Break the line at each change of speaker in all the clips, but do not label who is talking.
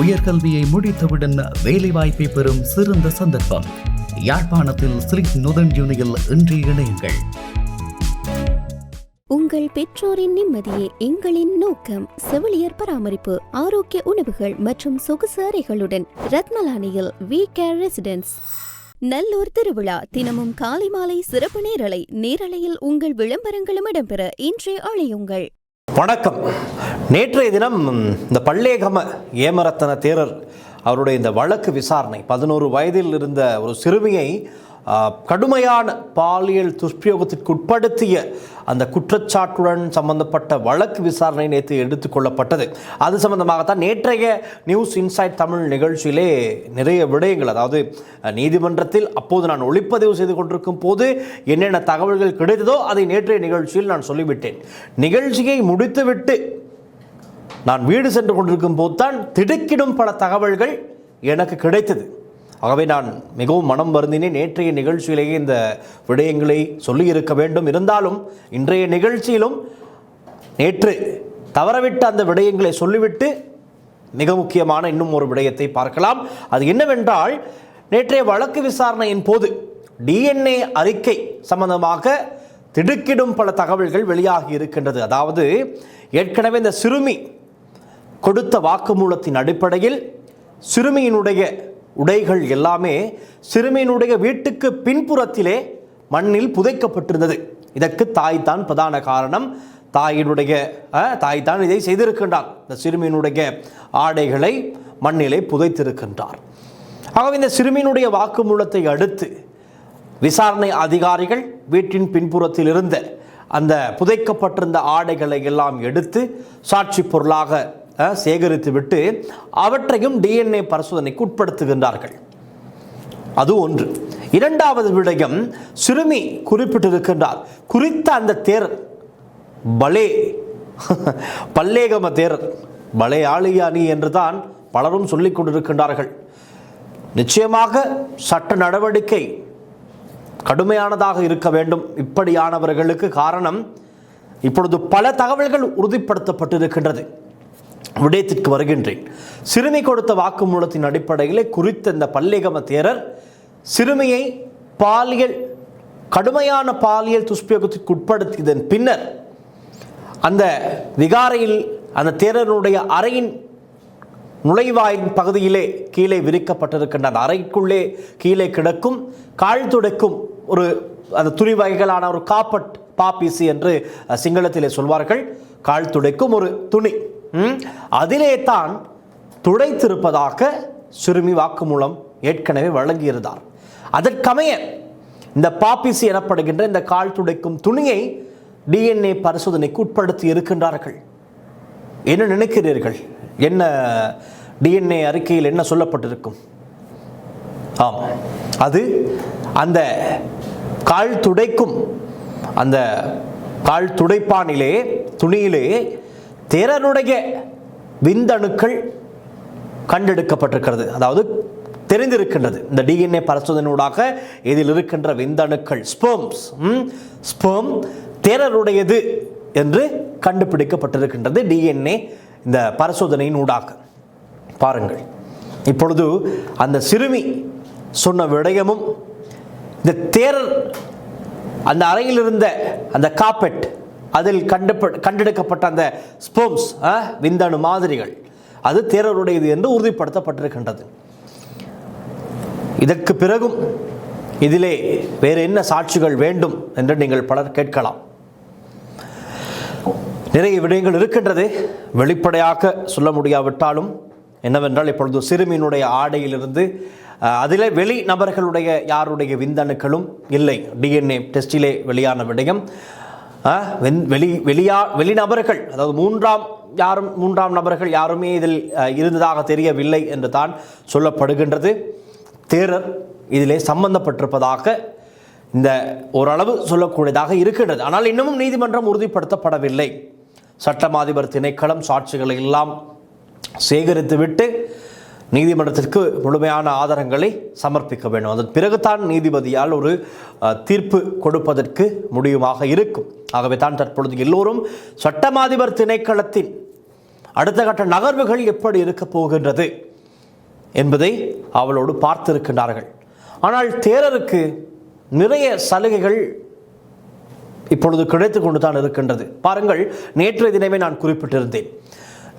உயர்கல்வியை முடித்தவுடன் வேலைவாய்ப்பை பெறும் சிறந்த சந்தர்ப்பம். யாழ்ப்பாணத்தில் ஸ்ரீ நுதன் யூனியில் இன்று இணையுங்கள்.
உங்கள் பெற்றோரின் நிம்மதியே எங்களின் நோக்கம். செவிலியர் பராமரிப்பு, ஆரோக்கிய உணவுகள் மற்றும் சொகுசு அறைகளுடன் ரத்மலானியில் வி கேர் ரெசிடென்ஸ். நல்லூர் திருவிழா தினமும் காலை மாலை சிறப்பு நேரலையில் உங்கள் விளம்பரங்களும் இடம்பெற இன்றே அழையுங்கள்.
வணக்கம். நேற்றைய தினம் இந்த பல்லேகம ஏமரத்தன தேரர் அவருடைய இந்த வழக்கு விசாரணை, 11 வயதில் இருந்த ஒரு சிறுமியை கடுமையான பாலியல் துஷ்பிரயோகத்திற்கு உட்படுத்திய அந்த குற்றச்சாட்டுடன் சம்பந்தப்பட்ட வழக்கு விசாரணை நேற்று எடுத்துக்கொள்ளப்பட்டது. அது சம்பந்தமாகத்தான் நேற்றைய நியூஸ் இன்சைட் தமிழ் நிகழ்ச்சியிலே நிறைய விடயங்கள், அதாவது நீதிமன்றத்தில் அப்போது நான் ஒளிப்பதிவு செய்து கொண்டிருக்கும் போது என்னென்ன தகவல்கள் கிடைத்ததோ அதை நேற்றைய நிகழ்ச்சியில் நான் சொல்லிவிட்டேன். நிகழ்ச்சியை முடித்துவிட்டு நான் வீடு சென்று கொண்டிருக்கும் போது தான் திடுக்கிடும் பல தகவல்கள் எனக்கு கிடைத்தது. ஆகவே நான் மிகவும் மனம் வருந்தினேன். நேற்றைய நிகழ்ச்சியிலேயே இந்த விடயங்களை சொல்லியிருக்க வேண்டும். இருந்தாலும் இன்றைய நிகழ்ச்சியிலும் நேற்று தவறவிட்ட அந்த விடயங்களை சொல்லிவிட்டு மிக முக்கியமான இன்னும் ஒரு விடயத்தை பார்க்கலாம். அது என்னவென்றால், நேற்றைய வழக்கு விசாரணையின் போது DNA அறிக்கை சம்பந்தமாக திடுக்கிடும் பல தகவல்கள் வெளியாகி இருக்கின்றது. அதாவது ஏற்கனவே இந்த சிறுமி கொடுத்த வாக்குமூலத்தின் அடிப்படையில் சிறுமியினுடைய உடைகள் எல்லாமே சிறுமியினுடைய வீட்டுக்கு பின்புறத்திலே மண்ணில் புதைக்கப்பட்டிருந்தது. இதற்கு தாய் தான் பிரதான காரணம். தாய் தான் இதை செய்திருக்கின்றார். இந்த சிறுமியினுடைய ஆடைகளை மண்ணிலே புதைத்திருக்கின்றார். ஆகவே இந்த சிறுமியினுடைய வாக்குமூலத்தை அடுத்து விசாரணை அதிகாரிகள் வீட்டின் பின்புறத்தில் இருந்த அந்த புதைக்கப்பட்டிருந்த ஆடைகளை எல்லாம் எடுத்து சாட்சி பொருளாக சேகரித்து விட்டு அவற்றையும் DNA பரிசோதனைக்கு உட்படுத்துகின்றார்கள். அது ஒன்று. இரண்டாவது விடயம், சிறுமி குறிப்பிட்டிருக்கின்றார். குறித்த அந்த தேரர் பல்லேகம தேரர், பலே ஆளியானி என்றுதான் பலரும் சொல்லிக் கொண்டிருக்கின்றார்கள். நிச்சயமாக சட்ட நடவடிக்கை கடுமையானதாக இருக்க வேண்டும் இப்படியானவர்களுக்கு. காரணம், இப்பொழுது பல தகவல்கள் உறுதிப்படுத்தப்பட்டிருக்கின்றது. விடயத்திற்கு வருகின்றேன். சிறுமி கொடுத்த வாக்குமூலத்தின் அடிப்படையில் குறித்த இந்த பல்லேகம தேரர் சிறுமியை கடுமையான பாலியல் துஷ்பிரயோகத்திற்கு உட்படுத்தியதன் பின்னர் அந்த விகாரையில் அந்த தேரருடைய அறையின் நுழைவாயின் பகுதியிலே கீழே விரிக்கப்பட்டிருக்கின்ற அந்த அறைக்குள்ளே கீழே கிடக்கும் கால் துடைக்கும் ஒரு அந்த துணி வகைகளான ஒரு காப்பட், பாப்பீசி என்று சிங்களத்திலே சொல்வார்கள். கால் துடைக்கும் ஒரு துணி, அதிலே தான் துடைத்திருப்பதாக சிறுமி வாக்குமூலம் ஏற்கனவே வழங்கியிருந்தார். அதற்கமைய இந்த பாப்பிசி எனப்படுகின்ற இந்த கால் துடைக்கும் துணியை DNA பரிசோதனைக்கு உட்படுத்தி இருக்கின்றார்கள். என்ன நினைக்கிறீர்கள்? என்ன DNA அறிக்கையில் என்ன சொல்லப்பட்டிருக்கும்? ஆம், அது அந்த கால் துடைக்கும் அந்த கால் துடைப்பானிலே துணியிலே தேரருடைய விந்தணுக்கள் கண்டெடுக்கப்பட்டிருக்கிறது. அதாவது தெரிந்திருக்கின்றது இந்த DNA பரிசோதனையூடாக இதில் இருக்கின்ற விந்தணுக்கள் ஸ்பெர்ம் தேரருடையது என்று கண்டுபிடிக்கப்பட்டிருக்கின்றது DNA இந்த பரிசோதனையின் ஊடாக. பாருங்கள், இப்பொழுது அந்த சிறுமி சொன்ன விடயமும் இந்த தேரர் அந்த அறையில் இருந்த அந்த காப்பெட், அதில் கண்டெடுக்கப்பட்ட அந்த ஸ்பெர்ம்ஸ் விந்தணு மாதிரிகள் அது தேரருடையது என்று உறுதிப்படுத்தப்பட்டிருக்கின்றது. இதற்கு பிறகும் இதிலே வேறு என்ன சாட்சிகள் வேண்டும் என்று நீங்கள் பலர் கேட்கலாம். நிறைய விடயங்கள் இருக்கின்றது, வெளிப்படையாக சொல்ல முடியாவிட்டாலும். என்னவென்றால், இப்பொழுது சிறுமியினுடைய ஆடையிலிருந்து அதில் வெளி நபர்களுடைய யாருடைய விந்தணுக்களும் இல்லை. DNA டெஸ்டிலே வெளியான விடயம் வெளிநபர்கள், அதாவது மூன்றாம் நபர்கள் யாருமே இதில் இருந்ததாக தெரியவில்லை என்று தான் சொல்லப்படுகின்றது. தேரர் இதிலே சம்பந்தப்பட்டிருப்பதாக இந்த ஓரளவு சொல்லக்கூடியதாக இருக்கின்றது. ஆனால் இன்னமும் நீதிமன்றம் உறுதிப்படுத்தப்படவில்லை. சட்டமாதிபர் திணைக்களம் சாட்சிகளை எல்லாம் சேகரித்துவிட்டு நீதிமன்றத்திற்கு முழுமையான ஆதாரங்களை சமர்ப்பிக்க வேண்டும். அதன் பிறகுதான் நீதிபதியால் ஒரு தீர்ப்பு கொடுப்பதற்கு முடியுமாக இருக்கும். ஆகவே தான் தற்பொழுது எல்லோரும் சட்டமாதிபர் திணைக்களத்தின் அடுத்த கட்ட நகர்வுகள் எப்படி இருக்க போகின்றது, என்பதை அவளோடு பார்த்திருக்கின்றார்கள். ஆனால் தேரருக்கு நிறைய சலுகைகள் இப்பொழுது கிடைத்து கொண்டு தான் இருக்கின்றது. பாருங்கள், நேற்றைய தினமே நான் குறிப்பிட்டிருந்தேன்,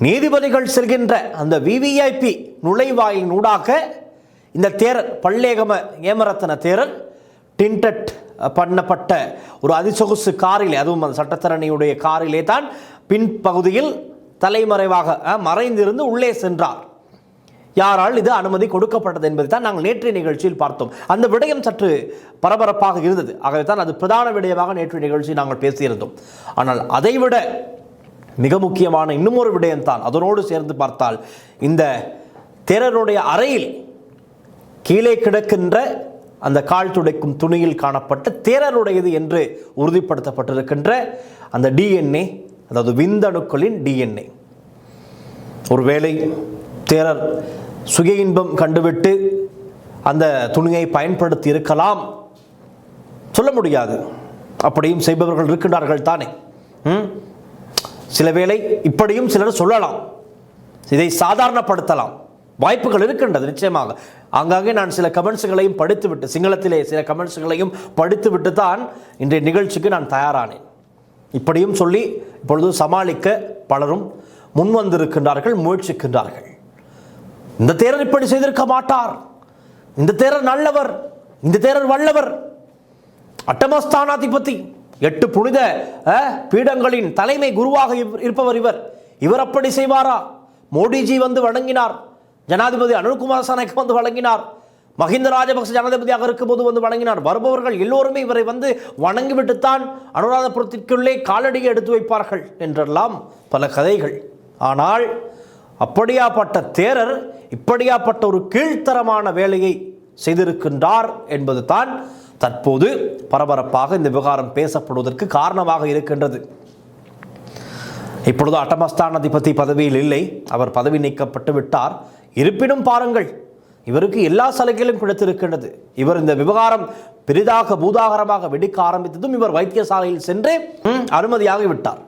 நீதிபதிகள் செல்கின்ற அந்த விவிஐபி நுழைவாயில் ஊடாக இந்த தேரர் பல்லேகம ஏமரத்ன தேரர் டிண்டட் பண்ணப்பட்ட ஒரு அதிசொகுசு காரிலே, அதுவும் அந்த சட்டத்தரணியுடைய காரிலே தான் பின்பகுதியில் தலைமறைவாக மறைந்திருந்து உள்ளே சென்றார். யாரால் இது அனுமதி கொடுக்கப்பட்டது என்பதை தான் நாங்கள் நேற்றைய நிகழ்ச்சியில் பார்த்தோம். அந்த விடயம் சற்று பரபரப்பாக இருந்தது. ஆகவே தான் அது பிரதான விடயமாக நேற்றைய நிகழ்ச்சியில் நாங்கள் பேசியிருந்தோம். ஆனால் அதைவிட மிக முக்கியமான இன்னும் ஒரு விடயம்தான் அதனோடு சேர்ந்து பார்த்தால், இந்த தேரருடைய அறையில் கீழே கிடக்கின்ற அந்த கால் துடைக்கும் துணியில் காணப்பட்ட தேரருடையது என்று உறுதிப்படுத்தப்பட்டிருக்கின்ற அந்த டிஎன்ஏ, அதாவது விந்தணுக்களின் டிஎன்ஏ. ஒருவேளை தேரர் சுய இன்பம் கண்டுவிட்டு அந்த துணியை பயன்படுத்தி இருக்கலாம், சொல்ல முடியாது. அப்படியும் செய்பவர்கள் இருக்கின்றார்கள் தானே. சில வேளை இப்படியும் சிலர் சொல்லலாம், இதை சாதாரணப்படுத்தலாம், வாய்ப்புகள் இருக்கின்றது நிச்சயமாக. ஆங்காங்கே நான் சில கமெண்ட்ஸுகளையும் படித்துவிட்டு, சிங்களத்திலே சில கமெண்ட்ஸுகளையும் படித்துவிட்டு தான் இன்றைய நிகழ்ச்சிக்கு நான் தயாரானேன். இப்படியும் சொல்லி இப்பொழுது சமாளிக்க பலரும் முன்வந்திருக்கின்றார்கள், முயற்சிக்கின்றார்கள். இந்த தேரர் இப்படி செய்திருக்க மாட்டார், இந்த தேரர் நல்லவர், இந்த தேரர் வல்லவர், அட்டமஸ்தானாதிபதி, 8 புனித பீடங்களின் தலைமை குருவாக இருப்பவர் இவர் அப்படி செய்வாரா? மோடிஜி வந்து வணங்கினார், ஜனாதிபதி அனுர்குமார் சனக்கு வந்து வழங்கினார், மஹிந்த ராஜபக்ச ஜனாதிபதியாக இருக்கும்போது வந்து வணங்கினார். வருபவர்கள் எல்லோருமே இவரை வந்து வணங்கிவிட்டுத்தான் அனுராதபுரத்திற்குள்ளே காலடியை எடுத்து வைப்பார்கள் என்றெல்லாம் பல கதைகள். ஆனால் அப்படியாப்பட்ட தேரர் இப்படியாப்பட்ட ஒரு கீழ்த்தரமான வேலையை செய்திருக்கின்றார் என்பது தான் தற்போது பரபரப்பாக இந்த விவகாரம் பேசப்படுவதற்கு காரணமாக இருக்கின்றது. இப்பொழுது அட்டமஸ்தானாதிபதி பதவியில் இல்லை, அவர் பதவி நீக்கப்பட்டு விட்டார். இருப்பினும் பாருங்கள், இவருக்கு எல்லா சலுகைகளும் கிடைத்திருக்கின்றது. இவர் இந்த விவகாரம் பெரிதாக பூதாகரமாக வெடிக்க ஆரம்பித்ததும் இவர் வைத்தியசாலையில் சென்று அனுமதியாகி விட்டார்.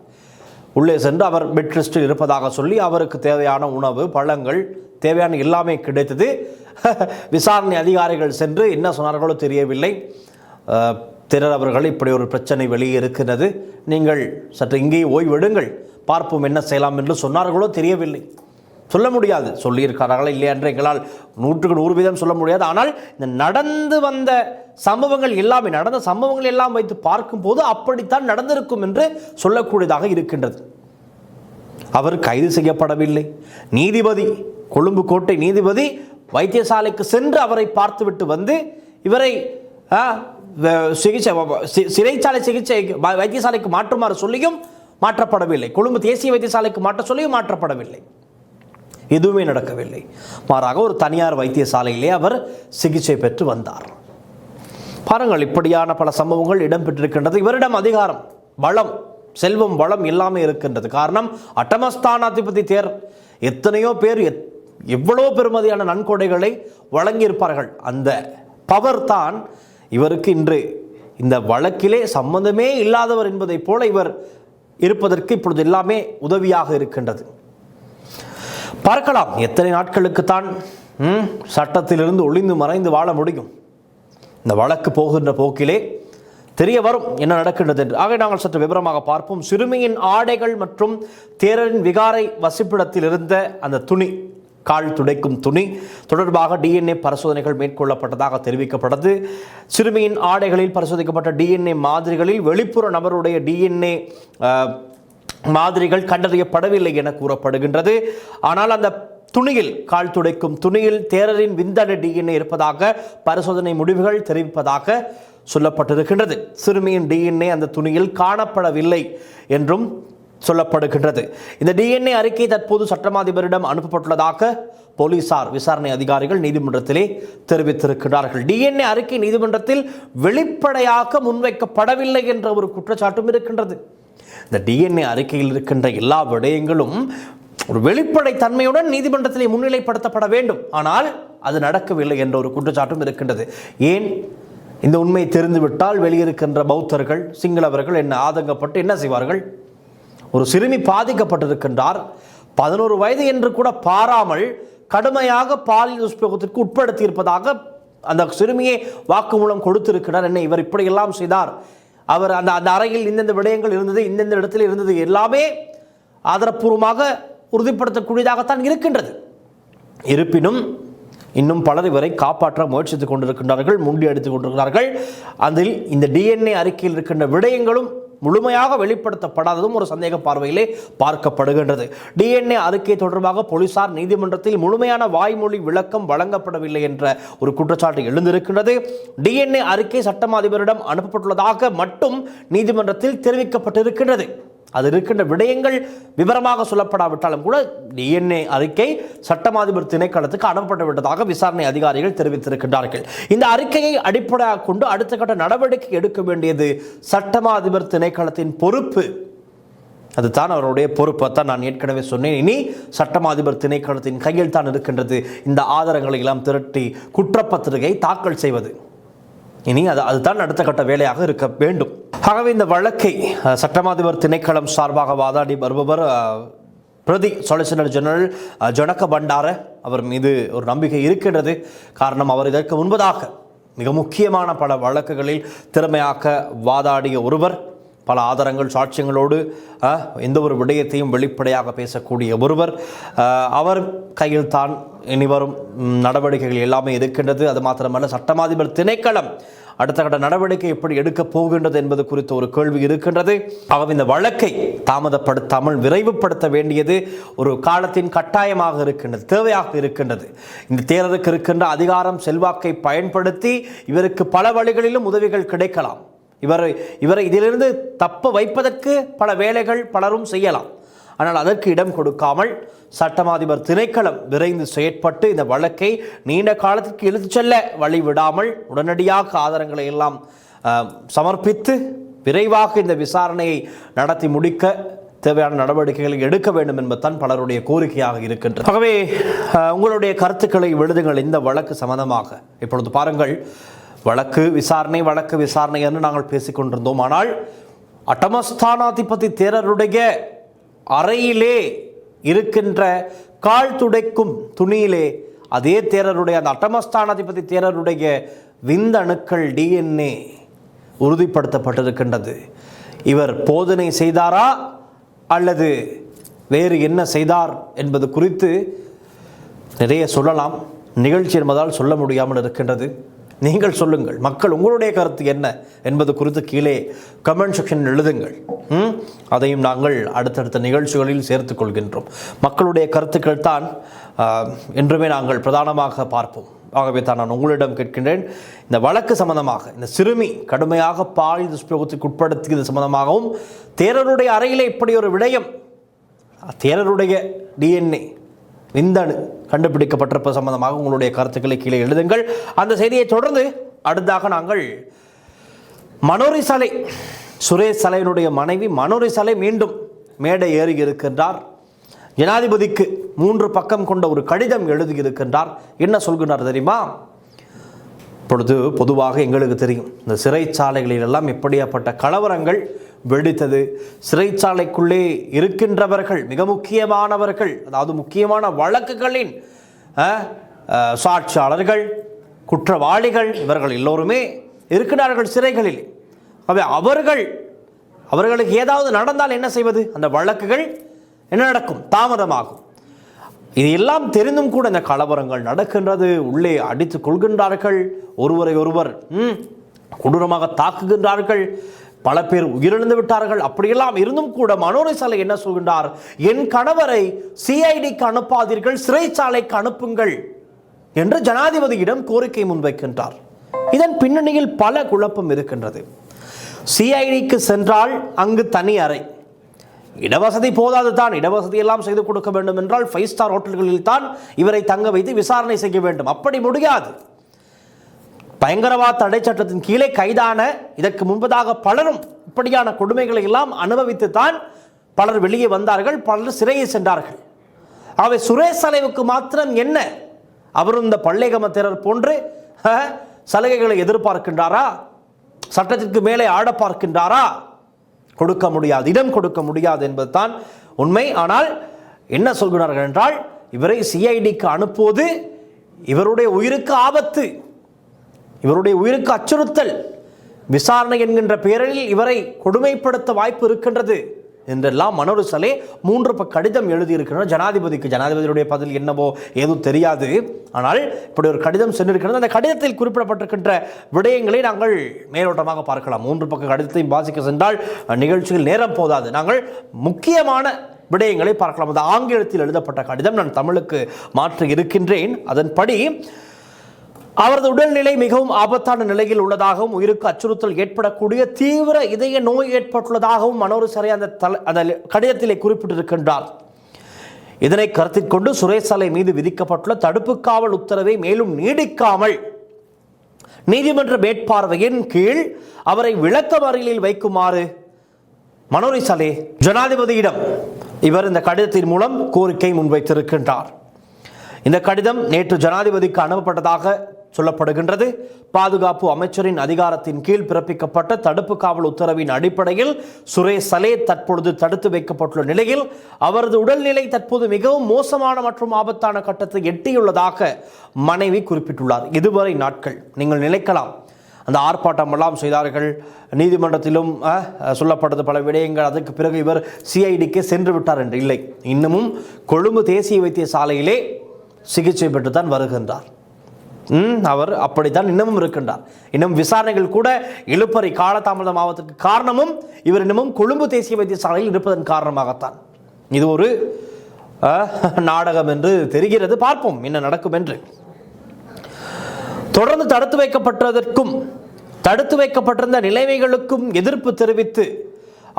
உள்ளே சென்று அவர் பெட் ரெஸ்டில் இருப்பதாக சொல்லி அவருக்கு தேவையான உணவு, பழங்கள், தேவையான எல்லாமே கிடைத்தது. விசாரணை அதிகாரிகள் சென்று என்ன சொன்னார்களோ தெரியவில்லை. தேரர் அவர்கள் இப்படி ஒரு பிரச்சனை வெளியே இருக்கிறது, நீங்கள் சற்று இங்கே ஓய்வெடுங்கள், பார்ப்போம் என்ன செய்யலாம் என்று சொன்னார்களோ தெரியவில்லை. சொல்ல முடியாது, சொல்லியிருக்கிறார்களா இல்லையா என்று எங்களால் 100% சொல்ல முடியாது. ஆனால் இந்த நடந்து வந்த சம்பவங்கள் எல்லாமே, நடந்த சம்பவங்கள் எல்லாம் வைத்து பார்க்கும்போது அப்படித்தான் நடந்திருக்கும் என்று சொல்லக்கூடியதாக இருக்கின்றது. அவர் கைது செய்யப்படவில்லை. நீதிபதி, கொழும்பு கோட்டை நீதிபதி வைத்தியசாலைக்கு சென்று அவரை பார்த்துவிட்டு வந்து இவரை சிறைச்சாலை சிகிச்சை வைத்தியசாலைக்கு மாற்றுமாறு சொல்லியும் மாற்றப்படவில்லை. கொழும்பு தேசிய வைத்தியசாலைக்கு மாற்ற சொல்லியும் மாற்றப்படவில்லை. எதுவுமே நடக்கவில்லை. மாறாக ஒரு தனியார் வைத்தியசாலையிலே அவர் சிகிச்சை பெற்று வந்தார். பாருங்கள், இப்படியான பல சம்பவங்கள் இடம்பெற்றிருக்கின்றது. இவரிடம் அதிகாரம், பலம், செல்வம், வளம் எல்லாமே இருக்கின்றது. காரணம், அட்டமஸ்தானாதிபதி தேர் எத்தனையோ பேர் எவ்வளோ பெருமதியான நன்கொடைகளை வழங்கியிருப்பார்கள். அந்த பவர் தான் இவருக்கு இன்று இந்த வழக்கிலே சம்பந்தமே இல்லாதவர் என்பதைப் போல இவர் இருப்பதற்கு இப்பொழுது எல்லாமே உதவியாக இருக்கின்றது. பார்க்கலாம், எத்தனை நாட்களுக்குத்தான் சட்டத்திலிருந்து ஒளிந்து மறைந்து வாழ முடியும். இந்த வழக்கு போகின்ற போக்கிலே தெரிய வரும் என்ன நடக்கின்றது என்று. ஆக நாங்கள் சற்று விவரமாக பார்ப்போம். சிறுமியின் ஆடைகள் மற்றும் தேரரின் விகாரை வசிப்பிடத்தில் இருந்த அந்த துணி, கால் துடைக்கும் துணி தொடர்பாக டிஎன்ஏ பரிசோதனைகள் மேற்கொள்ளப்பட்டதாக தெரிவிக்கப்பட்டது. சிறுமியின் ஆடைகளில் பரிசோதிக்கப்பட்ட டிஎன்ஏ மாதிரிகளில் வெளிப்புற நபருடைய டிஎன்ஏ மாதிரிகள் கண்டறியப்படவில்லை என கூறப்படுகின்றது. ஆனால் அந்த துணியில், கால் துடைக்கும் துணியில் தேரரின் விந்தணு டிஎன்ஏ இருப்பதாக பரிசோதனை முடிவுகள் தெரிவிப்பதாக சொல்லப்பட்டிருக்கின்றது. சிறுமியின் டிஎன்ஏ அந்த துணியில் காணப்படவில்லை என்றும் சொல்லப்படுகின்றது. இந்த டிஎன்ஏ அறிக்கை தற்போது சட்டமாதிபரிடம் அனுப்பப்பட்டுள்ளதாக போலீசார் விசாரணை அதிகாரிகள் நீதிமன்றத்திலே தெரிவித்திருக்கிறார்கள். டிஎன்ஏ அறிக்கை நீதிமன்றத்தில் வெளிப்படையாக முன்வைக்கப்படவில்லை என்ற ஒரு குற்றச்சாட்டும் இருக்கின்றது. இந்த டிஎன்ஏ அறிக்கையில் இருக்கின்ற எல்லா விடயங்களும் ஒரு வெளிப்படை தன்மையுடன் நீதிமன்றத்திலே முன்னிலைப்படுத்தப்பட வேண்டும். ஆனால் அது நடக்கவில்லை என்ற ஒரு குற்றச்சாட்டும் இருக்கின்றது. ஏன்? இந்த உண்மை தெரிந்துவிட்டால் வெளியிருக்கின்ற பௌத்தர்கள், சிங்களவர்கள் என்ன ஆதங்கப்பட்டு என்ன செய்வார்கள்? ஒரு சிறுமி பாதிக்கப்பட்டிருக்கின்றார், 11 வயது என்று கூட பாராமல் கடுமையாக பாலியல் துஷ்பிரயோகத்திற்கு உட்படுத்தி இருப்பதாக அந்த சிறுமியை வாக்குமூலம் கொடுத்திருக்கிறார். என்ன இவர் இப்படியெல்லாம் செய்தார், அவர் அந்த அந்த அறையில் இந்தந்த விடயங்கள் இருந்தது, இந்தந்த இடத்தில் இருந்தது, எல்லாமே ஆதாரப்பூர்வமாக உறுதிப்படுத்தக்கூடியதாகத்தான் இருக்கின்றது. இருப்பினும் இன்னும் பலர் இவரை காப்பாற்ற முயற்சித்துக் கொண்டிருக்கின்றார்கள், முண்டி அடித்துக் கொண்டிருக்கிறார்கள். அதில் இந்த DNA அறிக்கையில் இருக்கின்ற விடயங்களும் முழுமையாக வெளிப்படுத்தப்படாததும் ஒரு சந்தேக பார்வையிலே பார்க்கப்படுகின்றது. DNA அறிக்கை தொடர்பாக போலீசார் நீதிமன்றத்தில் முழுமையான வாய்மொழி விளக்கம் வழங்கப்படவில்லை என்ற ஒரு குற்றச்சாட்டு எழுந்திருக்கின்றது. DNA அறிக்கை சட்டமா அதிபரிடம் அனுப்பப்பட்டுள்ளதாக மட்டும் நீதிமன்றத்தில் தெரிவிக்கப்பட்டிருக்கின்றது. அது இருக்கின்ற விடயங்கள் விவரமாக சொல்லப்படாவிட்டாலும் கூட DNA அறிக்கை சட்டமாதிபர் திணைக்களத்துக்கு அனுப்பப்பட்டு விட்டதாக விசாரணை அதிகாரிகள் தெரிவித்திருக்கின்றார்கள். இந்த அறிக்கையை அடிப்படையாக கொண்டு அடுத்த கட்ட நடவடிக்கை எடுக்க வேண்டியது சட்டமாதிபர் திணைக்களத்தின் பொறுப்பு. அதுதான் அவருடைய பொறுப்பை தான் நான் ஏற்கனவே சொன்னேன். இனி சட்டமாதிபர் திணைக்களத்தின் கையில் தான் இருக்கின்றது இந்த ஆதாரங்களை எல்லாம் திரட்டி குற்றப்பத்திரிகை தாக்கல் செய்வது. இனி அதுதான் அடுத்த கட்ட வேலையாக இருக்க வேண்டும். ஆகவே இந்த வழக்கை சட்டமாதிபர் திணைக்களம் சார்பாக வாதாடி வருபவர் பிரதி சொலிசிட்டர் ஜெனரல் ஜனக பண்டார. அவர் மீது ஒரு நம்பிக்கை இருக்கின்றது. காரணம், அவர் இதற்கு முன்பதாக மிக முக்கியமான பல வழக்குகளில் திறமையாக்க வாதாடிய ஒருவர், பல ஆதாரங்கள் சாட்சியங்களோடு எந்த ஒரு விடயத்தையும் வெளிப்படையாக பேசக்கூடிய ஒருவர். அவர் கையில் தான் இனிவரும் நடவடிக்கைகள் எல்லாமே இருக்கின்றது. அது மாத்திரமல்ல, சட்டமாதிபர் திணைக்களம் அடுத்த கட்ட நடவடிக்கை எப்படி எடுக்கப் போகின்றது என்பது குறித்த ஒரு கேள்வி இருக்கின்றது. ஆகவே இந்த வழக்கை தாமதப்படுத்தாமல் விரைவுபடுத்த வேண்டியது ஒரு காலத்தின் கட்டாயமாக இருக்கின்றது, தேவையாக இருக்கின்றது. இந்த தேரருக்கு இருக்கின்ற அதிகாரம் செல்வாக்கை பயன்படுத்தி இவருக்கு பல வழிகளிலும் உதவிகள் கிடைக்கலாம். இவரை இதிலிருந்து தப்ப வைப்பதற்கு பல வேலைகள் பலரும் செய்யலாம். ஆனால் அதற்கு இடம் கொடுக்காமல் சட்டமாதிபர் திணைக்களம் விரைந்து செயற்பட்டு இந்த வழக்கை நீண்ட காலத்திற்கு இழுத்துச் செல்ல வழிவிடாமல் உடனடியாக ஆதாரங்களை எல்லாம் சமர்ப்பித்து விரைவாக இந்த விசாரணையை நடத்தி முடிக்க தேவையான நடவடிக்கைகளை எடுக்க வேண்டும் என்பதுதான் பலருடைய கோரிக்கையாக இருக்கின்றது. ஆகவே உங்களுடைய கருத்துக்களை எழுதுங்கள் இந்த வழக்கு சம்பந்தமாக. இப்பொழுது பாருங்கள், வழக்கு விசாரணை என்று நாங்கள் பேசிக்கொண்டிருந்தோம். ஆனால் அட்டமஸ்தானாதிபதி தேரருடைய அறையிலே இருக்கின்ற கால் துடைக்கும் துணியிலே அதே தேரருடைய, அந்த அட்டமஸ்தானாதிபதி தேரருடைய விந்தணுக்கள் DNA உறுதிப்படுத்தப்பட்டிருக்கின்றது. இவர் போதனை செய்தாரா அல்லது வேறு என்ன செய்தார் என்பது குறித்து நிறைய சொல்லலாம். நிகழ்ச்சி என்பதால் சொல்ல முடியாமல் இருக்கின்றது. நீங்கள் சொல்லுங்கள், மக்கள் உங்களுடைய கருத்து என்ன என்பது குறித்து கீழே கமெண்ட் செக்ஷனில் எழுதுங்கள். அதையும் நாங்கள் அடுத்தடுத்த நிகழ்ச்சிகளில் சேர்த்துக் கொள்கின்றோம். மக்களுடைய கருத்துக்கள் தான் என்றுமே நாங்கள் பிரதானமாக பார்ப்போம். ஆகவே தான் நான் உங்களிடம் கேட்கின்றேன், இந்த வழக்கு சம்பந்தமாக, இந்த சிறுமி கடுமையாக பாலியல் துஷ்பிரயோகத்துக்கு உட்படுத்தியது சம்பந்தமாகவும், தேரருடைய அறையிலே இப்படி ஒரு விடயம், தேரருடைய DNA விந்தணு கண்டுபிடிக்கப்பட்டிருப்பது சம்பந்தமாக உங்களுடைய கருத்துக்களை கீழே எழுதுங்கள். அந்த செய்தியை தொடர்ந்து அடுத்ததாக நாங்கள் மனோரி சலை, சுரேஷ் சலையினுடைய மனைவி மனோரி சலை மீண்டும் மேடை ஏறி இருக்கின்றார். ஜனாதிபதிக்கு 3 பக்கம் கொண்ட ஒரு கடிதம் எழுதியிருக்கின்றார். என்ன சொல்கின்றார் தெரியுமா? இப்பொழுது பொதுவாக எங்களுக்கு தெரியும், இந்த சிறைச்சாலைகளில் எல்லாம் எப்படியாப்பட்ட கலவரங்கள் வெடித்தது. சிறைச்சாலைக்குள்ளே இருக்கின்றவர்கள் மிக முக்கியமானவர்கள், அதாவது முக்கியமான வழக்குகளின் சாட்சியாளர்கள், குற்றவாளிகள், இவர்கள் எல்லோருமே இருக்கிறார்கள் சிறைகளில். அவர்களுக்கு ஏதாவது நடந்தால் என்ன செய்வது? அந்த வழக்குகள் என்ன நடக்கும்? தாமதமாகும். இது எல்லாம் தெரிந்தும் கூட இந்த கலவரங்கள் நடக்கின்றது. உள்ளே அடித்துக் கொள்கின்றார்கள், ஒருவரை ஒருவர் கொடூரமாக தாக்குகின்றார்கள், பல பேர் உயிரிழந்து விட்டார்கள். அப்படியெல்லாம் இருந்தும் கூட மனோரி சலை என்ன சொல்கின்றார்? என் கணவரை CIDக்கு அனுப்பாதீர்கள், சிறைச்சாலைக்கு அனுப்புங்கள் என்று ஜனாதிபதியிடம் கோரிக்கை முன்வைக்கின்றார். இதன் பின்னணியில் பல குழப்பம் இருக்கின்றது. CIDக்கு சென்றால் அங்கு தனி அறை, இடவசதி போதாது தான், இடவசதி எல்லாம் செய்து கொடுக்க வேண்டும் என்றால் 5 ஸ்டார் ஹோட்டல்களில் தான் இவரை தங்க வைத்து விசாரணை செய்ய வேண்டும். அப்படி முடியாது. பயங்கரவாத தடை சட்டத்தின் கீழே கைதான இதற்கு முன்பதாக பலரும் இப்படியான கொடுமைகளை எல்லாம் அனுபவித்து தான் பலர் வெளியே வந்தார்கள், பலர் சிறையை சென்றார்கள். ஆகவே சுரேஷ் சலைவுக்கு மாத்திரம் என்ன? அவரும் இந்த பல்லேகம தேரர் போன்று சலுகைகளை எதிர்பார்க்கின்றாரா? சட்டத்திற்கு மேலே ஆட பார்க்கின்றாரா? கொடுக்க முடியாது, இடம் கொடுக்க முடியாது என்பதுதான் உண்மை. ஆனால் என்ன சொல்கிறார்கள் என்றால், இவரை சிஐடிக்கு அனுப்புவது இவருடைய உயிருக்கு ஆபத்து, இவருடைய உயிருக்கு அச்சுறுத்தல், விசாரணை என்கின்ற பெயரில் இவரை கொடுமைப்படுத்த வாய்ப்பு இருக்கின்றது என்றெல்லாம் மனோஜ் சலே 3 பக்க கடிதம் எழுதியிருக்கிறார் ஜனாதிபதிக்கு. ஜனாதிபதியுடைய பதில் என்னவோ ஏதும் தெரியாது. ஆனால் இப்படி ஒரு கடிதம் சென்றிருக்கிறது. அந்த கடிதத்தில் குறிப்பிடப்பட்டிருக்கின்ற விடயங்களை நாங்கள் மேலோட்டமாக பார்க்கலாம். 3 பக்க கடிதத்தையும் வாசிக்க சென்றால் நிகழ்ச்சியில் நேரம் போதாது. நாங்கள் முக்கியமான விடயங்களை பார்க்கலாம். அது ஆங்கிலத்தில் எழுதப்பட்ட கடிதம், நான் தமிழுக்கு மாற்றி இருக்கின்றேன். அதன்படி அவரது உடல்நிலை மிகவும் ஆபத்தான நிலையில் உள்ளதாகவும், உயிருக்கு அச்சுறுத்தல் ஏற்படக்கூடிய தீவிர இதய நோய் ஏற்பட்டுள்ளதாகவும் மனோஜ் சலே அந்த கடிதத்திலே குறிப்பிட்டிருக்கின்றார். இதனை கருத்தில் கொண்டு சுரேஷ் சலே மீது விதிக்கப்பட்டுள்ள தடுப்பு காவல் உத்தரவை மேலும் நீடிக்காமல் நீதிமன்ற மேற்பார்வையின் கீழ் அவரை விளக்கமறியலில் வைக்குமாறு மனோஜ் சலே ஜனாதிபதியிடம் இவர் இந்த கடிதத்தின் மூலம் கோரிக்கை முன்வைத்திருக்கின்றார். இந்த கடிதம் நேற்று ஜனாதிபதிக்கு அனுப்பப்பட்டதாக சொல்லப்படுகின்றது. பாதுகாப்பு அமைச்சரின் அதிகாரத்தின் கீழ் பிறப்பிக்கப்பட்ட தடுப்பு காவல் உத்தரவின் அடிப்படையில் சுரேஷ் சலே தற்பொழுது தடுத்து வைக்கப்பட்டுள்ள நிலையில் அவரது உடல்நிலை தற்போது மிகவும் மோசமான மற்றும் ஆபத்தான கட்டத்தை எட்டியுள்ளதாக மனைவி குறிப்பிட்டுள்ளார். இதுவரை நாட்கள் நீங்கள் நினைக்கலாம், அந்த ஆர்ப்பாட்டம் எல்லாம் செய்தார்கள், நீதிமன்றத்திலும் சொல்லப்பட்டது பல விடயங்கள், அதற்கு பிறகு இவர் சிஐடிக்கு சென்று விட்டார் என்று. இல்லை, இன்னமும் கொழும்பு தேசிய வைத்தியசாலையிலே சிகிச்சை பெற்றுத்தான் வருகின்றார். அவர் அப்படித்தான் இன்னமும் இருக்கின்றார். இன்னும் விசாரணைகள் கூட இழுப்பறி காலதாமதம் ஆவதற்கு காரணமும் இவர் இன்னமும் கொழும்பு தேசிய வைத்தியசாலையில் இருப்பதன் காரணமாகத்தான். இது ஒரு நாடகம் என்று தெரிகிறது. பார்ப்போம் என்ன நடக்கும் என்று. தொடர்ந்து தடுத்து வைக்கப்பட்டிருந்த நிலைமைகளுக்கும் எதிர்ப்பு தெரிவித்து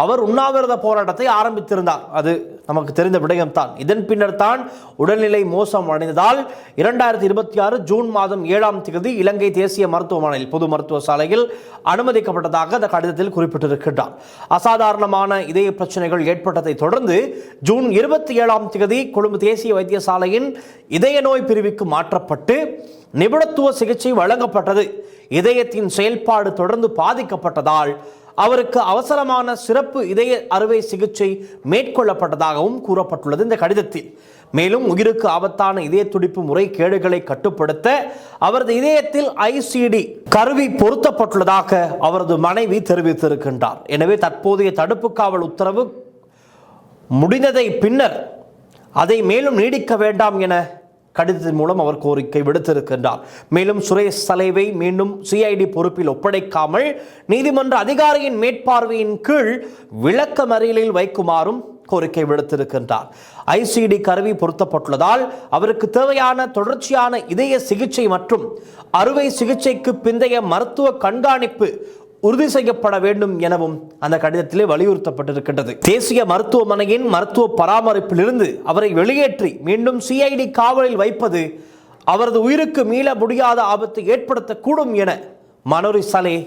அவர் உண்ணாவிரத போராட்டத்தை ஆரம்பித்திருந்தார். அது நமக்கு தெரிந்த விடயம்தான். இதன் பின்னர் தான் உடல்நிலை மோசம் அடைந்ததால் 2026 ஜூன் மாதம் 7ஆம் தேதி இலங்கை தேசிய மருத்துவமனையில் பொது மருத்துவசாலையில் அனுமதிக்கப்பட்டதாக அந்த கடிதத்தில் குறிப்பிட்டிருக்கின்றார். அசாதாரணமான இதய பிரச்சனைகள் ஏற்பட்டதை தொடர்ந்து ஜூன் 27ஆம் தேதி கொழும்பு தேசிய வைத்தியசாலையின் இதய நோய் பிரிவுக்கு மாற்றப்பட்டு நிபுணத்துவ சிகிச்சை வழங்கப்பட்டது. இதயத்தின் செயல்பாடு தொடர்ந்து பாதிக்கப்பட்டதால் அவருக்கு அவசரமான சிறப்பு இதய அறுவை சிகிச்சை மேற்கொள்ளப்பட்டதாகவும் கூறப்பட்டுள்ளது இந்த கடிதத்தில். மேலும் உயிருக்கு ஆபத்தான இதய துடிப்பு முறைகேடுகளை கட்டுப்படுத்த அவரது இதயத்தில் ஐசிடி கருவி பொருத்தப்பட்டுள்ளதாக அவரது மனைவி தெரிவித்திருக்கின்றார். எனவே தற்போதைய தடுப்பு காவல் உத்தரவு முடிந்ததை பின்னர் அதை மேலும் நீடிக்க வேண்டாம் என கடிதத்தின் மூலம் அவர் கோரிக்கை விடுத்திருக்கின்றார். மேலும் சுரேஷ் சலேவை மீண்டும் சிஐடி பொறுப்பில் ஒப்படைக்காமல் நீதிமன்ற அதிகாரியின் மேற்பார்வையின் கீழ் விளக்கமறியலில் வைக்குமாறும் கோரிக்கை விடுத்திருக்கின்றார். ஐசிடி கருவி பொருத்தப்பட்டுள்ளதால் அவருக்கு தேவையான தொடர்ச்சியான இதய சிகிச்சை மற்றும் அறுவை சிகிச்சைக்கு பிந்தைய மருத்துவ கண்காணிப்பு உறுதி செய்யப்பட வேண்டும் எனவும் அந்த கடிதத்திலே வலியுறுத்தப்பட்டிருக்கின்றது. தேசிய மருத்துவமனையின் மருத்துவ பராமரிப்பிலிருந்து அவரை வெளியேற்றி மீண்டும் சிஐடி காவலில் வைப்பது அவரது உயிருக்கு மீள முடியாத ஆபத்தை ஏற்படுத்தக்கூடும் என மனோஜ் சலே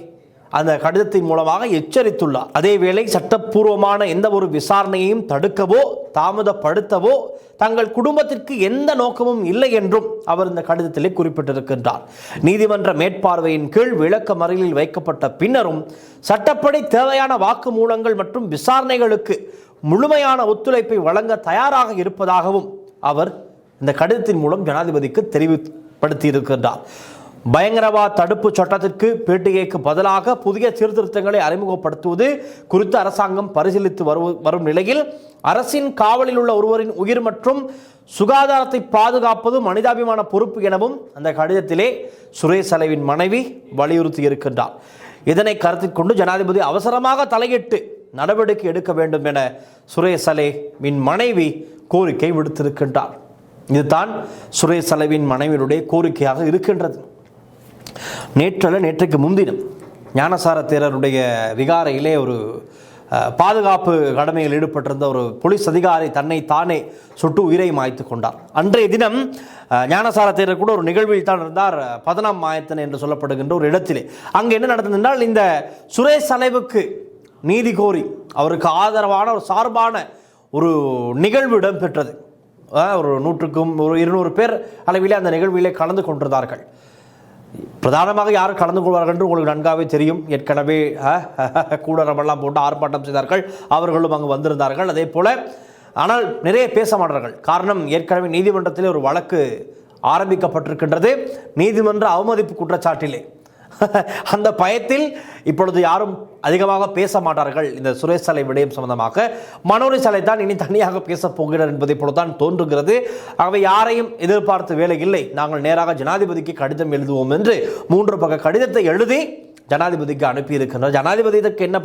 அந்த கடிதத்தின் மூலமாக எச்சரித்துள்ளார். அதேவேளை சட்டப்பூர்வமான எந்த ஒரு விசாரணையையும் தடுக்கவோ தாமதப்படுத்தவோ தங்கள் குடும்பத்திற்கு எந்த நோக்கமும் இல்லை என்றும் அவர் இந்த கடிதத்திலே குறிப்பிட்டிருக்கின்றார். நீதிமன்ற மேற்பார்வையின் கீழ் விளக்கமறியலில் வைக்கப்பட்ட பின்னரும் சட்டப்படி தேவையான வாக்குமூலங்கள் மற்றும் விசாரணைகளுக்கு முழுமையான ஒத்துழைப்பை வழங்க தயாராக இருப்பதாகவும் அவர் இந்த கடிதத்தின் மூலம் ஜனாதிபதிக்கு தெளிவுபடுத்தியிருக்கின்றார். பயங்கரவாத தடுப்பு சட்டத்திற்கு பிடிஐக்கு பதிலாக புதிய சீர்திருத்தங்களை அறிமுகப்படுத்துவது குறித்து அரசாங்கம் பரிசீலித்து வரும் நிலையில் அரசின் காவலில் உள்ள ஒருவரின் உயிர் மற்றும் சுகாதாரத்தை பாதுகாப்பது மனிதாபிமான பொறுப்பு எனவும் அந்த கடிதத்திலே சுரேஷ் சலேவின் மனைவி வலியுறுத்தி இருக்கின்றார். இதனை கருத்தில் கொண்டு ஜனாதிபதி அவசரமாக தலையிட்டு நடவடிக்கை எடுக்க வேண்டும் என சுரேஷ் சலேவின் மனைவி கோரிக்கை விடுத்திருக்கின்றார். இதுதான் சுரேஷ் சலேவின் மனைவியுடைய கோரிக்கையாக இருக்கின்றது. நேற்றைக்கு முன்தினம் ஞானசார தேரருடைய விகாரையிலே ஒரு பாதுகாப்பு கடமையில் ஈடுபட்டிருந்த ஒரு போலீஸ் அதிகாரி தன்னை தானே சுட்டு உயிரை மாய்த்து கொண்டார். அன்றைய தினம் ஞானசார தேரர் கூட ஒரு நிகழ்வில் தான் இருந்தார், பதனாம் மாயத்தன் என்று சொல்லப்படுகின்ற ஒரு இடத்திலே. அங்கே என்ன நடந்தது என்றால், இந்த சுரேஷ் சலேவுக்கு நீதி கோரி அவருக்கு ஆதரவான ஒரு சார்பான ஒரு நிகழ்வு இடம்பெற்றது. ஒரு 200 பேர் அளவிலே அந்த நிகழ்விலே கலந்து கொண்டிருந்தார்கள். பிரதானமாக யார் கலந்து கொள்வார்கள் என்று உங்களுக்கு நன்காகவே தெரியும். ஏற்கனவே கூடரமெல்லாம் போட்டு ஆர்ப்பாட்டம் செய்தார்கள், அவர்களும் அங்கு வந்திருந்தார்கள். அதே போல ஆனால் நிறைய பேச மாட்டார்கள். காரணம், ஏற்கனவே நீதிமன்றத்திலே ஒரு வழக்கு ஆரம்பிக்கப்பட்டிருக்கின்றது நீதிமன்ற அவமதிப்பு குற்றச்சாட்டிலே. அந்த பயத்தில் இப்பொழுது யாரும் அதிகமாக பேச மாட்டார்கள். இந்த சுரேஷ் சாலை விடயம் சம்பந்தமாக மனோஜ் சாலை தான் இனி தனியாக பேசப் போகிறார் என்பதை போலதான் தோன்றுகிறது. ஆகவே யாரையும் எதிர்பார்த்த வேலை இல்லை. நாங்கள் நேராக ஜனாதிபதிக்கு கடிதம் எழுதுவோம் என்று 3 பக்க கடிதத்தை எழுதி ஜனாதிபதிக்கு அனுப்பியிருக்கின்றார். ஜனாதிபதி இதற்கு என்ன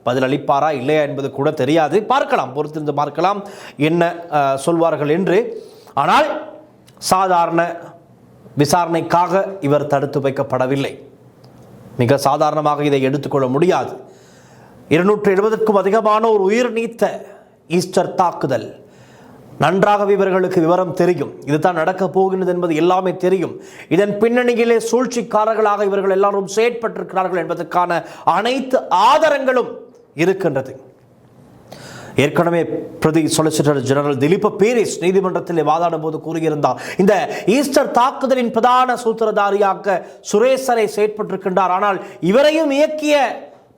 பதிலளிப்பாரா இல்லையா என்பது கூட தெரியாது. பார்க்கலாம், பொறுத்திருந்து பார்க்கலாம் என்ன சொல்வார்கள் என்று. ஆனால் சாதாரண விசாரணைக்காக இவர் தடுத்து வைக்கப்படவில்லை. மிக சாதாரணமாக இதை எடுத்துக்கொள்ள முடியாது. 270க்கும் அதிகமான ஒரு உயிர் நீத்த ஈஸ்டர் தாக்குதல். நன்றாகவே இவர்களுக்கு விவரம் தெரியும். இதுதான் நடக்கப் போகின்றது என்பது எல்லாமே தெரியும். இதன் பின்னணியிலே சூழ்ச்சிக்காரர்களாக இவர்கள் எல்லாரும் செயற்பட்டிருக்கிறார்கள் என்பதற்கான அனைத்து ஆதாரங்களும் இருக்கின்றது. ஏற்கனவே பிரதி சொலிசிட்டர் ஜெனரல் திலீப் பீரிஸ் நீதிமன்றத்தில் வாதாடும் போது கூறியிருந்தார், இந்த ஈஸ்டர் தாக்குதலின் பிரதான சூத்திரதாரியாக சுரேசரை செயற்பட்டிருக்கின்றார். ஆனால் இவரையும் இயக்கிய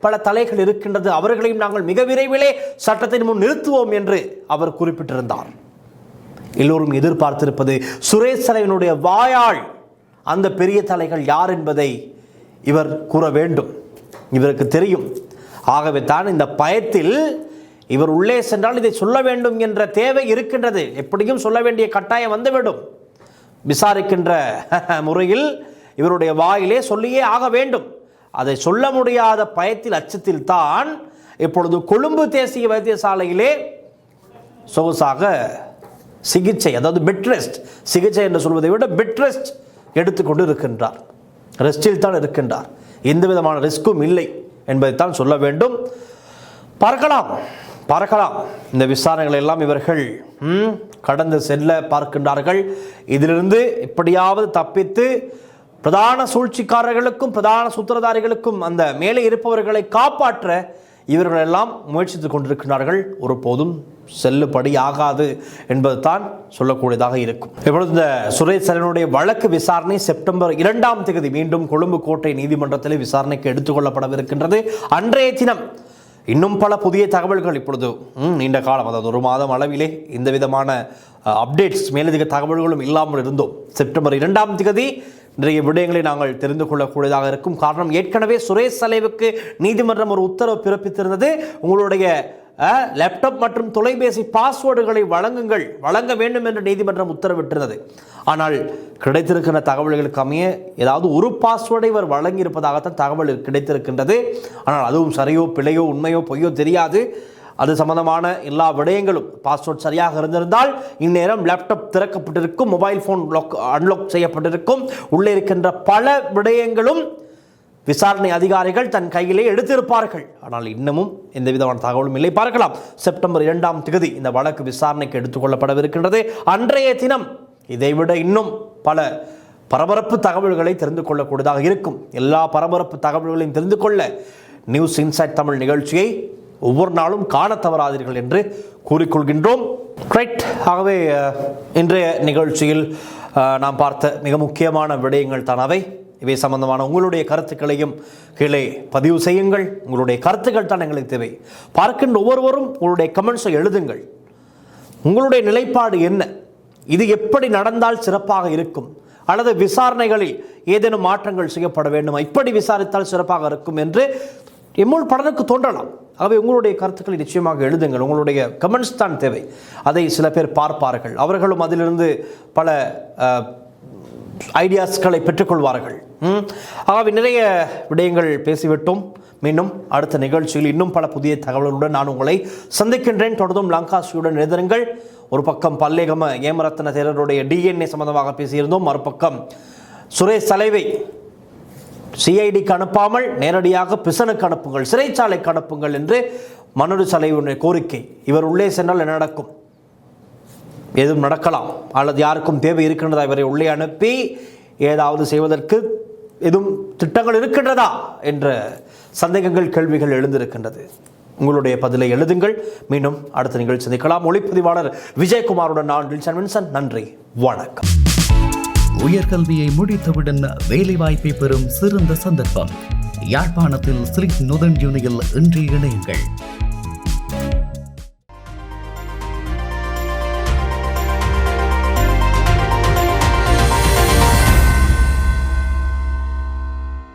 பல தலைகள் இருக்கின்றது, அவர்களையும் நாங்கள் மிக விரைவிலே சட்டத்தின் முன் நிறுத்துவோம் என்று அவர் குறிப்பிட்டிருந்தார். எல்லோரும் எதிர்பார்த்திருப்பது சுரேசரையினுடைய வாயால் அந்த பெரிய தலைகள் யார் என்பதை இவர் கூற வேண்டும். இவருக்கு தெரியும். ஆகவே தான் இந்த பயத்தில் இவர் உள்ளே சென்றால் இதை சொல்ல வேண்டும் என்ற தேவை இருக்கின்றது. எப்படியும் சொல்ல வேண்டிய கட்டாயம் வந்துவிடும். விசாரிக்கின்ற முறையில் இவருடைய வாயிலே சொல்லியே ஆக வேண்டும். அதை சொல்ல முடியாத பயத்தில் அச்சத்தில் தான் இப்பொழுது கொழும்பு தேசிய வைத்தியசாலையிலே சொகுசாக சிகிச்சை, அதாவது பெட் ரெஸ்ட், சிகிச்சை என்று சொல்வதை விட பெட் ரெஸ்ட் எடுத்துக்கொண்டு இருக்கின்றார். ரெஸ்டில் தான் இருக்கின்றார். எந்த விதமான ரிஸ்க்கும் இல்லை என்பதைத்தான் சொல்ல வேண்டும். பார்க்கலாம் இந்த விசாரணைகள் எல்லாம் இவர்கள் கடந்து செல்ல பார்க்கின்றார்கள். இதிலிருந்து எப்படியாவது தப்பித்து பிரதான சூழ்ச்சிக்காரர்களுக்கும் பிரதான சூத்திரதாரிகளுக்கும் அந்த மேலே இருப்பவர்களை காப்பாற்ற இவர்கள் எல்லாம் முயற்சித்துக் கொண்டிருக்கிறார்கள். ஒருபோதும் செல்லுபடி ஆகாது என்பது தான் சொல்லக்கூடியதாக இருக்கும். இப்பொழுது இந்த சுரேஷ் சரனுடைய வழக்கு விசாரணை செப்டம்பர் 2ஆம் தேதி மீண்டும் கொழும்பு கோட்டை நீதிமன்றத்தில் விசாரணைக்கு எடுத்துக்கொள்ளப்படவிருக்கின்றது. அன்றைய தினம் இன்னும் பல புதிய தகவல்கள் இப்பொழுது நீண்ட காலம், அதாவது 1 மாதம் அளவிலே இந்த விதமான அப்டேட்ஸ் மேலதிக தகவல்களும் இல்லாமல் இருந்தோம். செப்டம்பர் 2ஆம் தேதி நிறைய விடயங்களை நாங்கள் தெரிந்து கொள்ளக்கூடியதாக இருக்கும். காரணம், ஏற்கனவே சுரேஷ் சலைவுக்கு நீதிமன்றம் ஒரு உத்தரவு பிறப்பித்திருந்தது. உங்களுடைய லேப்டாப் மற்றும் தொலைபேசி பாஸ்வேர்டுகளை வழங்க வேண்டும் என்று நீதிமன்றம் உத்தரவிட்டிருந்தது. ஆனால் கிடைத்திருக்கின்ற தகவல்களுக்கு அமைய ஏதாவது ஒரு பாஸ்வேர்டை இவர் வழங்கியிருப்பதாகத்தான் தகவல் கிடைத்திருக்கின்றது. ஆனால் அதுவும் சரியோ பிழையோ உண்மையோ பொய்யோ தெரியாது. அது சம்பந்தமான எல்லா விடயங்களும் பாஸ்வேர்ட் சரியாக இருந்திருந்தால் இந்நேரம் லேப்டாப் திறக்கப்பட்டிருக்கும், மொபைல் ஃபோன் அன்லாக் செய்யப்பட்டிருக்கும். உள்ளே இருக்கின்ற பல விடயங்களும் விசாரணை அதிகாரிகள் தன் கையிலே எடுத்திருப்பார்கள். ஆனால் இன்னமும் எந்த விதமான தகவலும் இல்லை. பார்க்கலாம், செப்டம்பர் 2ஆம் தேதி இந்த வழக்கு விசாரணைக்கு எடுத்துக்கொள்ளப்படவிருக்கின்றது. அன்றைய தினம் இதைவிட இன்னும் பல பரபரப்பு தகவல்களை தெரிந்து கொள்ளக்கூடியதாக இருக்கும். எல்லா பரபரப்பு தகவல்களையும் தெரிந்து கொள்ள நியூஸ் இன்சைட் தமிழ் நிகழ்ச்சியை ஒவ்வொரு நாளும் காண தவறாதீர்கள் என்று கூறிக்கொள்கின்றோம். ரைட். ஆகவே இன்றைய நிகழ்ச்சியில் நாம் பார்த்த மிக முக்கியமான விடயங்கள் தான் அவை. இவை சம்பந்தமான உங்களுடைய கருத்துக்களையும் கீழே பதிவு செய்யுங்கள். உங்களுடைய கருத்துக்கள் தான் எங்களுக்கு தேவை. பார்க்கின்ற ஒவ்வொருவரும் உங்களுடைய கமெண்ட்ஸை எழுதுங்கள். உங்களுடைய நிலைப்பாடு என்ன? இது எப்படி நடந்தால் சிறப்பாக இருக்கும்? அல்லது விசாரணைகளில் ஏதேனும் மாற்றங்கள் செய்யப்பட வேண்டுமா? இப்படி விசாரித்தால் சிறப்பாக இருக்கும் என்று எம்முள் பலருக்கு தோன்றலாம். ஆகவே உங்களுடைய கருத்துக்களை நிச்சயமாக எழுதுங்கள். உங்களுடைய கமெண்ட்ஸ் தான் தேவை. அதை சில பேர் பார்ப்பார்கள். அவர்களும் அதிலிருந்து பல ஐடியாஸ்களை பெற்றுக்கொள்வார்கள். ஆகவே நிறைய விடயங்கள் பேசிவிட்டோம். மீண்டும் அடுத்த நிகழ்ச்சியில் இன்னும் பல புதிய தகவல்களுடன் நான் உங்களை சந்திக்கின்றேன். தொடர்ந்தும் லங்காசியுடன் எழுதுங்கள். ஒரு பக்கம் பல்லேகம ஏமரத்ன தேரருடைய DNA சம்பந்தமாக பேசியிருந்தோம். மறுபக்கம் சுரேஷ் சலைவை சிஐடிக்கு அனுப்பாமல் நேரடியாக பிசனுக்கு அனுப்புங்கள், சிறைச்சாலைக்கு அனுப்புங்கள் என்று மனோஜ் சலைவனுடைய கோரிக்கை. இவர் உள்ளே சென்றால் என்ன நடக்கும்? எதுவும் நடக்கலாம். அல்லது யாருக்கும் தேவை இருக்கின்றதா இவரை உள்ளே அனுப்பி ஏதாவது செய்வதற்கு எதுவும் திட்டங்கள் இருக்கின்றதா என்ற சந்தேகங்கள், கேள்விகள் எழுந்திருக்கின்றது. உங்களுடைய பதிலை எழுதுங்கள். மீண்டும் அடுத்த நிகழ்ச்சி சந்திக்கலாம். ஒளிப்பதிவாளர் விஜயகுமாருடன் நான் வின்சன். நன்றி, வணக்கம்.
உயர்கல்வியை முடித்தவுடன் வேலைவாய்ப்பை பெறும் சிறந்த சந்தர்ப்பம். யாழ்ப்பாணத்தில் ஸ்ரீ நொதன் யூனியில் இன்று இணையுங்கள்.